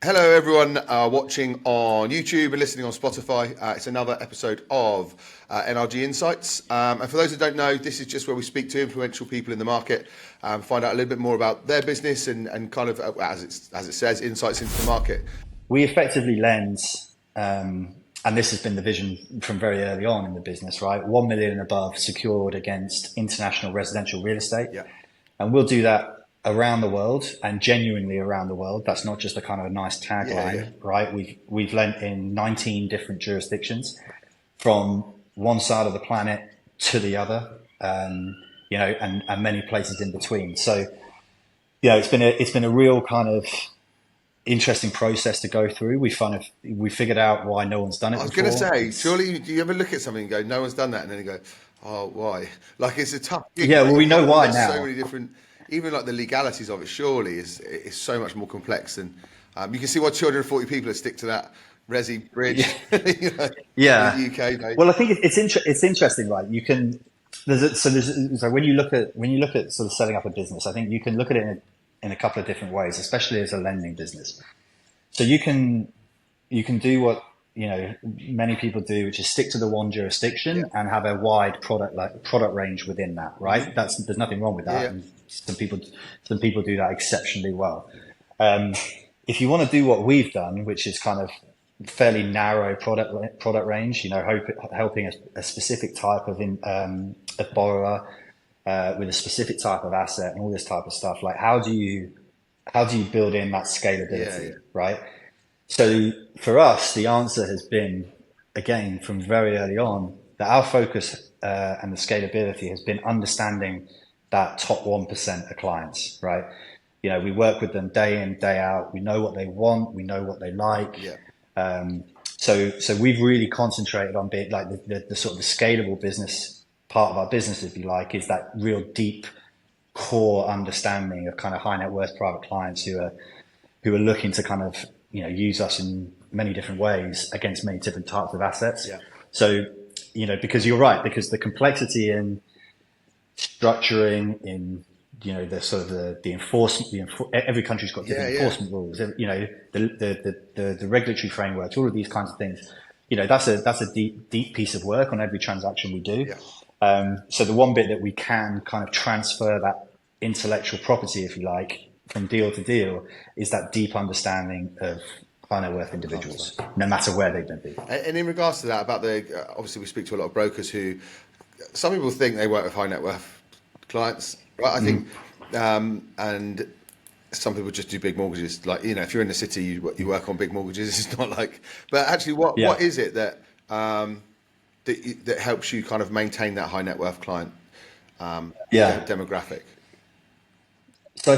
Hello, everyone watching on YouTube and listening on Spotify. It's another episode of NRG Insights. And for those that don't know, this is just where we speak to influential people in the market, find out a little bit more about their business and kind of, as it says, insights into the market. We effectively lend, and this has been the vision from very early on in the business, right? 1 million and above secured against international residential real estate. Yeah. And we'll do that around the world and genuinely around the world. That's not just a kind of a nice tagline, right? We've lent in 19 different jurisdictions from one side of the planet to the other, and many places in between. So, it's been a real kind of interesting process to go through. We figured out why no one's done it. I was going to say, surely do you ever look at something and go, no one's done that, and then you go, oh, why? Like, it's a tough gig. Yeah, well, we know why now. So many different. Even like the legalities of it, surely is so much more complex than you can see why 240 people stick to that resi bridge. Yeah. In the UK. Mate. Well, I think it's interesting, right? You can so when you look at sort of setting up a business, I think you can look at it in a couple of different ways, especially as a lending business. So you can do what many people do, which is stick to the one jurisdiction and have a wide product range within that, right? There's nothing wrong with that. Yeah. And some people do that exceptionally well. If you want to do what we've done, which is kind of fairly narrow product range, helping a specific type of borrower with a specific type of asset and all this type of stuff, like how do you build in that scalability, right? So for us, the answer has been, again, from very early on, that our focus and the scalability has been understanding that top 1% of clients, right? We work with them day in, day out. We know what they want. We know what they like. Yeah. So we've really concentrated on being like the sort of the scalable business part of our business, if you like, is that real deep core understanding of kind of high net worth private clients who are looking to kind of use us in many different ways against many different types of assets. Yeah. So, because you're right, because the complexity in structuring in, the sort of the enforcement, every country's got different enforcement rules, the regulatory frameworks, all of these kinds of things, that's a deep piece of work on every transaction we do. Yeah. So the one bit that we can kind of transfer that intellectual property, if you like, from deal to deal is that deep understanding of high net worth individuals, no matter where they've been. And in regards to that, about obviously we speak to a lot of brokers who, some people think they work with high net worth clients, right? I think, and some people just do big mortgages. Like, if you're in the city, you work on big mortgages. It's not like, but actually what is it that helps you kind of maintain that high net worth client demographic? So I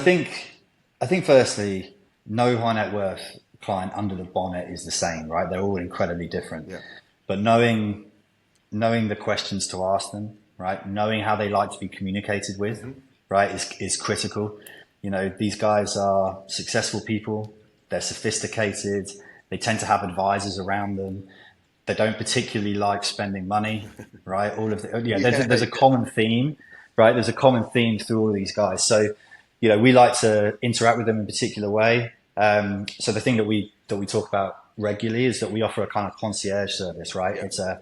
think firstly, no high net worth client under the bonnet is the same, right? They're all incredibly different. Yeah. But knowing the questions to ask them, right? Knowing how they like to be communicated with, right, is critical. These guys are successful people. They're sophisticated. They tend to have advisors around them. They don't particularly like spending money, right? There's a common theme, right? There's a common theme through all of these guys. So, we like to interact with them in a particular way. So the thing that we talk about regularly is that we offer a kind of concierge service, right? Yeah. It's a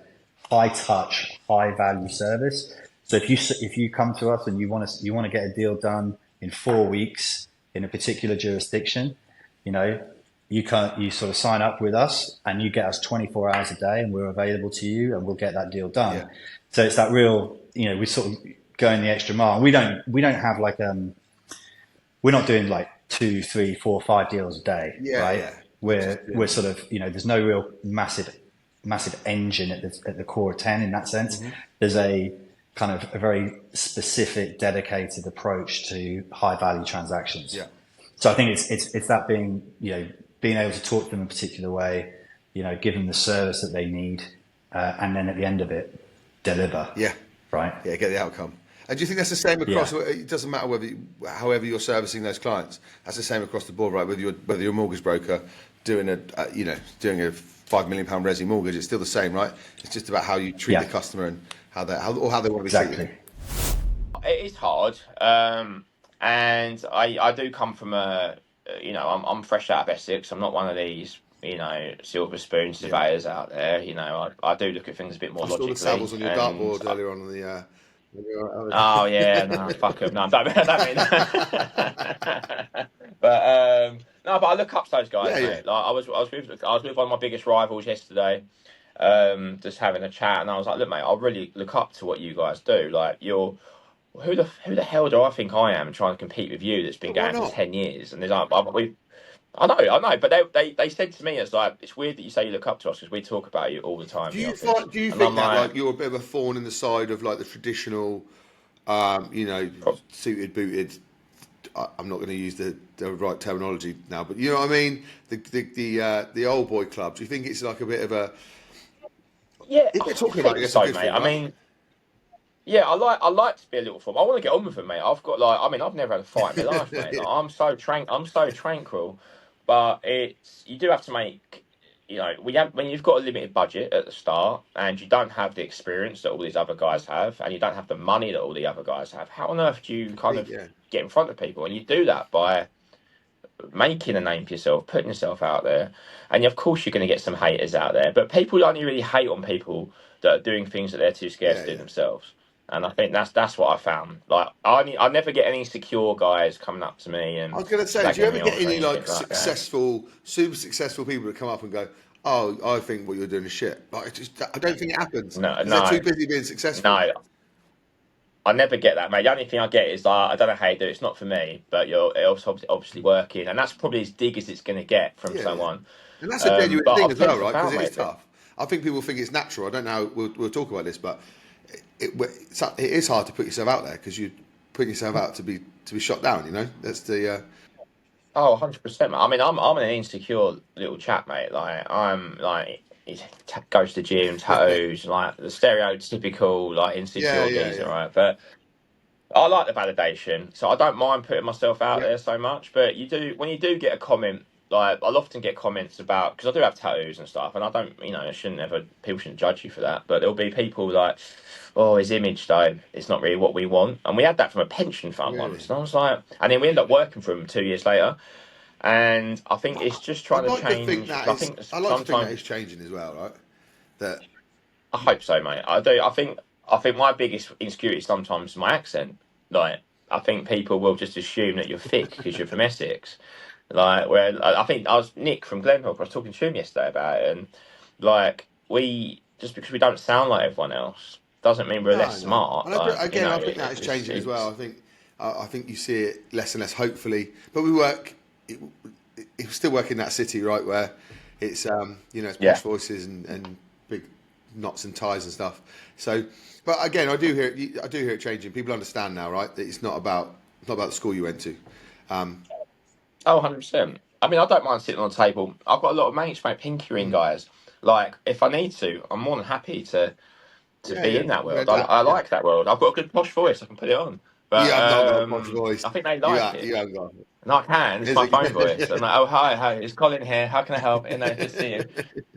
high touch, high value service. So if you come to us and you want to get a deal done in 4 weeks in a particular jurisdiction, you sort of sign up with us and you get us 24 hours a day and we're available to you and we'll get that deal done. Yeah. So it's that real, we sort of going the extra mile. We don't have like we're not doing like 2, 3, 4, 5 deals a day, right? Yeah. We're sort of, there's no real massive engine at the core of 10 in that sense. Mm-hmm. There's a kind of a very specific, dedicated approach to high value transactions. Yeah. So I think it's that being able to talk to them in a particular way, give them the service that they need, and then at the end of it, deliver. Yeah. Right. Yeah. Get the outcome. And do you think that's the same across? Yeah. It doesn't matter however you're servicing those clients. That's the same across the board, right? Whether you're a mortgage broker doing a £5 million resi mortgage, it's still the same, right? It's just about how you treat the customer and how they want to be treated. It is hard, and I do come from a I'm fresh out of Essex. I'm not one of these, silver spoon surveyors out there. I do look at things a bit more I saw the logically. savils on your And dartboard earlier on the. oh yeah, no, fuck them. No, I don't mean that. No, but I look up to those guys, Yeah, yeah. mate. Like I was with one of my biggest rivals yesterday, just having a chat, and I was like, look, mate, I really look up to what you guys do. Like who the hell do I think I am trying to compete with you that's been But why going for not? 10 years? And there's like, I know, but they said to me, it's like, it's weird that you say you look up to us because we talk about you all the time Do in the you office. do you And think I'm that like, like you're a bit of a thorn in the side of like the traditional, suited, booted? I'm not going to use the right terminology now, but you know what I mean. The old boy club. Do you think it's like a bit of a? yeah, If I they're talking about think it, it's a so, good mate. thing, I right? mean, yeah, I like to be a little form. I want to get on with them, mate. I've never had a fight in my life, mate. Like, I'm so tranquil, but you do have to make, when you've got a limited budget at the start and you don't have the experience that all these other guys have, and you don't have the money that all the other guys have. How on earth do you kind Compete, of yeah. get in front of people? And you do that by making a name for yourself, putting yourself out there, and of course you're going to get some haters out there. But people only really hate on people that are doing things that they're too scared Yeah, to do yeah. themselves. And I think that's what I found. Like I never get any secure guys coming up to me I and was going to say, do you slagging ever me get off or any anything like like that. super successful people that come up and go, "Oh, I think what you're doing is shit." Like, I don't think it happens No, because they're too no, busy being successful. no. I never get that, mate. The only thing I get is like, I don't know how you do it. It's not for me, but you're also obviously working, and that's probably as dig as it's going to get from Yeah, yeah. someone. And that's a genuine But thing I've as well, tended to right? Because found, it is mate. tough. I think people think it's natural. I don't know how we'll talk about this, but it is hard to put yourself out there because you put yourself out to be shot down. You know, that's the Oh, 100%, mate. I mean, I'm an insecure little chap, mate. Like, I'm like, he goes to the gym, tattoos, like the stereotypical, like, yeah, insecure yeah, geezer, yeah. right? But I like the validation, so I don't mind putting myself out Yep. there so much. But when you do get a comment, like, I'll often get comments about, because I do have tattoos and stuff, and I don't, people shouldn't judge you for that. But there'll be people like, oh, his image, though, it's not really what we want. And we had that from a pension fund Really. once. And I was like, and then we ended up working for him 2 years later. And I think it's just trying I'd to like to think change, that because I is. think I like to think that sometimes, is changing as well, right? That I hope so, mate. I do. I think my biggest insecurity is sometimes my accent. Like, I think people will just assume that you're thick because you're from Essex. Like, where I think I was Nick from Glenhawk. I was talking to him yesterday about it, and like we just because we don't sound like everyone else doesn't mean we're less no, no. smart. And Like, again, I think that is changing as well. I think you see it less and less, hopefully. But we work. We still work in that city, right, where it's it's yeah. posh voices and big knots and ties and stuff. So, but again, I do hear it changing. People understand now, right? That it's not about the school you went to. Oh, 100%. I mean, I don't mind sitting on a table. I've got a lot of mates, mate, pinky ring guys. Like, if I need to, I'm more than happy to Yeah, be yeah. in that We world. I, adapt. I Yeah. like that world. I've got a good posh voice. I can put it on. You But have not got a posh voice. I think they like You it. haven't got. And I can. It's Is my phone voice. I'm it? like, oh, hi, it's Colin here. How can I help? Good to see you.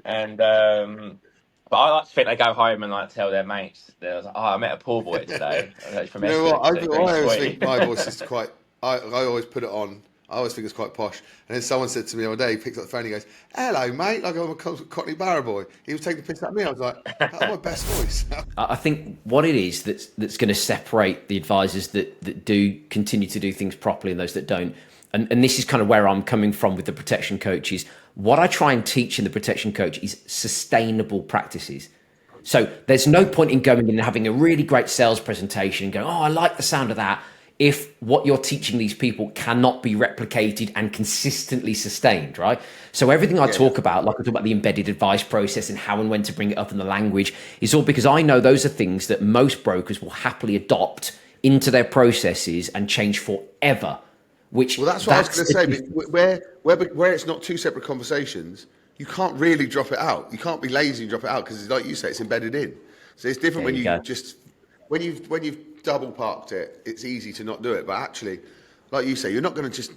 And but I like to think they go home and like tell their mates. They're like, oh, I met a poor boy today. He's from You know what? Essex. So he's very I always sweet. think my voice is quite. I always put it on. I always think it's quite posh. And then someone said to me the other day, he picked up the phone and he goes, "Hello, mate." Like I'm a Cockney Barrow boy. He was taking the piss at me. I was like, "That's my best voice." I think what it is that's going to separate the advisors that do continue to do things properly and those that don't. And this is kind of where I'm coming from with the protection coaches. What I try and teach in the protection coach is sustainable practices. So there's no point in going in and having a really great sales presentation and going, oh, I like the sound of that, if what you're teaching these people cannot be replicated and consistently sustained, right? So everything I talk about, like I talk about the embedded advice process and how and when to bring it up in the language, is all because I know those are things that most brokers will happily adopt into their processes and change forever. Which Well, that's what I was going to say. But where it's not two separate conversations, you can't really drop it out. You can't be lazy and drop it out because, like you say, it's embedded in. So it's different There when you you go. just when you've double parked it. It's easy to not do it, but actually, like you say, you're not going to just.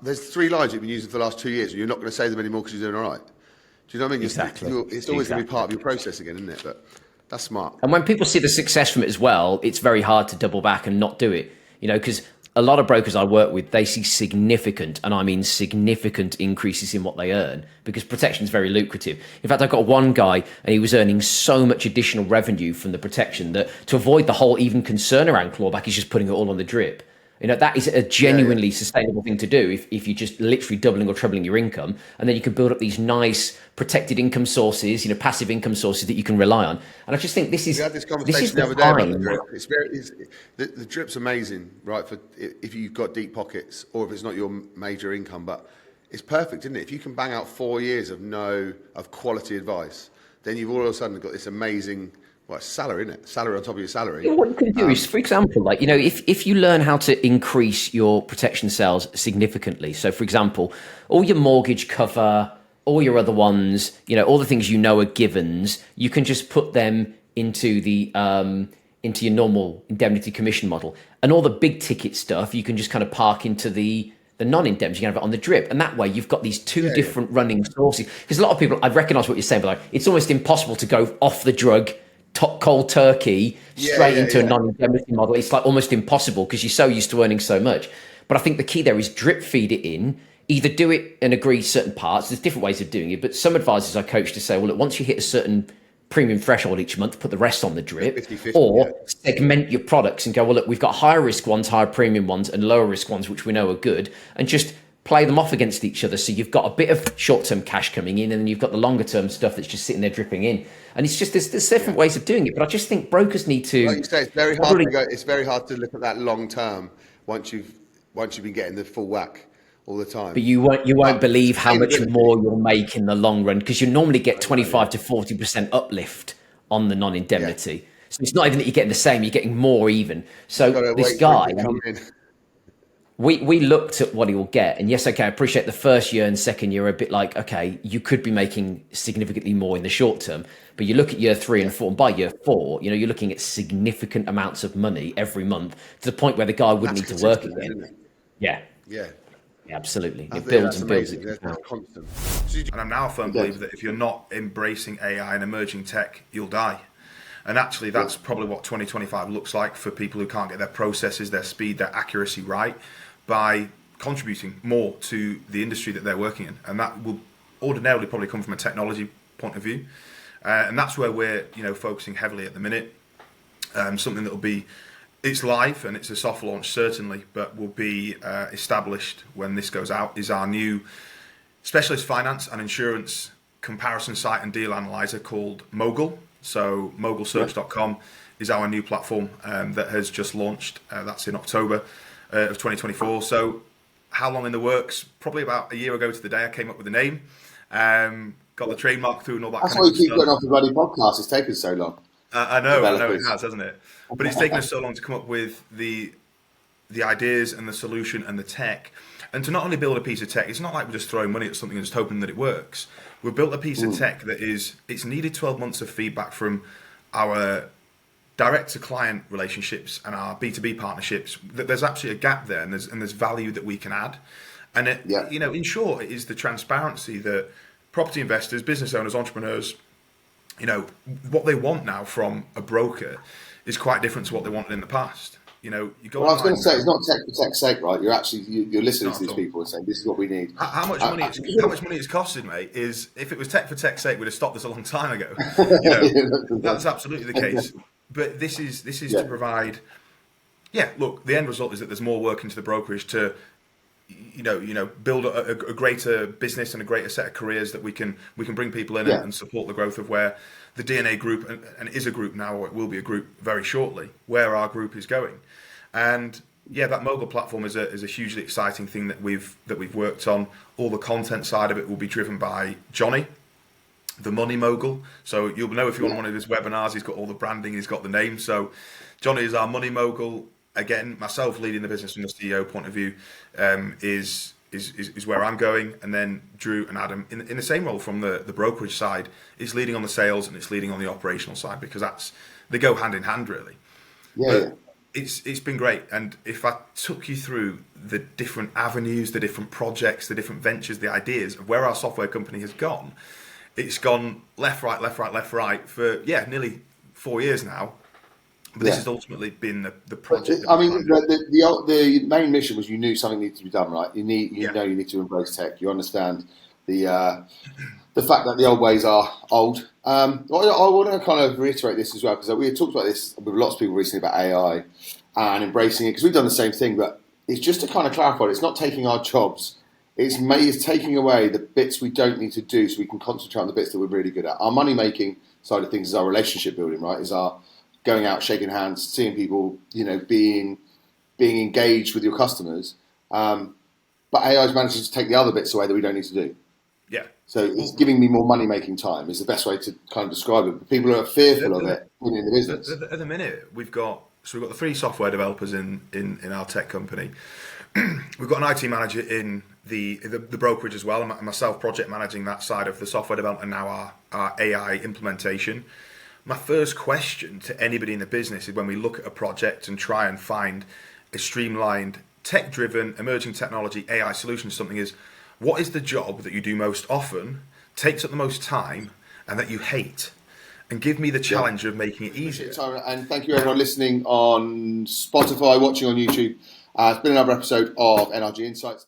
There's 3 lines you've been using for the last 2 years, and you're not going to say them anymore because you're doing all right. Do you know what I mean? Exactly. It's always going to be part of your process again, isn't it? But that's smart. And when people see the success from it as well, it's very hard to double back and not do it. You know, because a lot of brokers I work with, they see significant, and I mean significant increases in what they earn because protection is very lucrative. In fact, I've got one guy and he was earning so much additional revenue from the protection that to avoid the whole even concern around clawback, he's just putting it all on the drip. You know, that is a genuinely sustainable thing to do if you're just literally doubling or trebling your income. And then you can build up these nice protected income sources, you know, passive income sources that you can rely on. And I just think this is... We had this conversation the other day about the drip. The drip's amazing, right, for if you've got deep pockets or if it's not your major income, but it's perfect, isn't it? If you can bang out 4 years of quality advice, then you've all of a sudden got this amazing... Well, it's salary, isn't it? Salary on top of your salary. You know, what you can do is, for example, like, you know, if you learn how to increase your protection sales significantly. So, for example, all your mortgage cover, all your other ones, you know, all the things you know are givens, you can just put them into the into your normal indemnity commission model. And all the big ticket stuff, you can just kind of park into the non-indemnity, you can have it on the drip. And that way you've got these two different running sources. Because a lot of people, I recognise what you're saying, but like, it's almost impossible to go off the drug cold turkey straight into a non-indemnity model. It's like almost impossible because you're so used to earning so much. But I think the key there is drip feed it in, either do it and agree certain parts. There's different ways of doing it, but some advisors I coach to say, well, look, once you hit a certain premium threshold each month, put the rest on the drip, 50-50, or segment your products and go, well, look, we've got higher risk ones, higher premium ones, and lower risk ones, which we know are good, and just play them off against each other. So you've got a bit of short-term cash coming in, and then you've got the longer-term stuff that's just sitting there dripping in. And it's just there's different ways of doing it. But I just think brokers need to. Like you say, it's very hard to go. It's very hard to look at that long term once you've been getting the full whack all the time. But you won't believe how much more you'll make in the long run because you normally get 25 to 40% uplift on the non-indemnity. So it's not even that you're getting the same; you're getting more even. So this guy. We looked at what he will get, and yes, okay, I appreciate the first year and second year are a bit like, okay, you could be making significantly more in the short term, but you look at year 3 and 4, and by year 4, you know, you're looking at significant amounts of money every month to the point where the guy wouldn't need to work again. Yeah, absolutely. It builds and builds. It's constant. And I'm now a firm believer that if you're not embracing AI and emerging tech, you'll die. And actually, that's probably what 2025 looks like for people who can't get their processes, their speed, their accuracy right, by contributing more to the industry that they're working in. And that will ordinarily probably come from a technology point of view. And that's where we're, you know, focusing heavily at the minute. Something that will be, it's live and it's a soft launch certainly, but will be established when this goes out, is our new specialist finance and insurance comparison site and deal analyzer called Mogul. So mogulsearch.com is our new platform that has just launched. That's in October of 2024. So how long in the works? Probably about a year ago to the day I came up with the name, got the trademark through and all that. That's why you keep going off the bloody podcast. It's taken so long. I know it has, hasn't it? But it's taken us so long to come up with the ideas and the solution and the tech. And to not only build a piece of tech, it's not like we're just throwing money at something and just hoping that it works. We've built a piece of tech that it's needed 12 months of feedback from our direct to client relationships and our B2B partnerships, that there's actually a gap there and there's value that we can add. And it, you know, in short, it is the transparency that property investors, business owners, entrepreneurs, you know, what they want now from a broker is quite different to what they wanted in the past. You know, you go. Well, I was going to say, it's not tech for tech's sake, right? You're actually you're listening to these people and saying, "This is what we need." How much money it's costed, mate? Is if it was tech for tech's sake, we'd have stopped this a long time ago. You know, that's absolutely the case. But this is to provide. Yeah, look, the end result is that there's more work into the brokerage to, you know, build a greater business and a greater set of careers that we can bring people in and support the growth of where the DNA group and is a group now, or it will be a group very shortly, where our group is going. And yeah, that Mogul platform is a hugely exciting thing that we've worked on. All the content side of it will be driven by Johnny, the Money Mogul. So you'll know if you want one of his webinars, he's got all the branding, he's got the name. So Johnny is our Money Mogul. Again, myself leading the business from the CEO point of view is where I'm going, and then Drew and Adam in the same role from the brokerage side is leading on the sales and it's leading on the operational side, because they go hand in hand really. It's been great. And if I took you through the different avenues, the different projects, the different ventures, the ideas of where our software company has gone, it's gone left, right for nearly 4 years now. But this has ultimately been the project. I mean, the main mission was you knew something needed to be done, right? You know you need to embrace tech. You understand the fact that the old ways are old. I want to kind of reiterate this as well, because we had talked about this with lots of people recently about AI and embracing it, because we've done the same thing, but it's just to kind of clarify, it's not taking our jobs. It's taking away the bits we don't need to do so we can concentrate on the bits that we're really good at. Our money-making side of things is our relationship building, right? Is our going out, shaking hands, seeing people, being engaged with your customers. But AI is managing to take the other bits away that we don't need to do. Yeah. So it's giving me more money-making time is the best way to kind of describe it. But people are fearful of it in the business. At the minute, we've got the 3 software developers in our tech company. We've got an IT manager in the brokerage as well, and myself project managing that side of the software development and now our AI implementation. My first question to anybody in the business is when we look at a project and try and find a streamlined, tech-driven, emerging technology AI solution to something is, what is the job that you do most often, takes up the most time, and that you hate? And give me the challenge of making it easier. And thank you everyone listening on Spotify, watching on YouTube. It's been another episode of NRG Insights.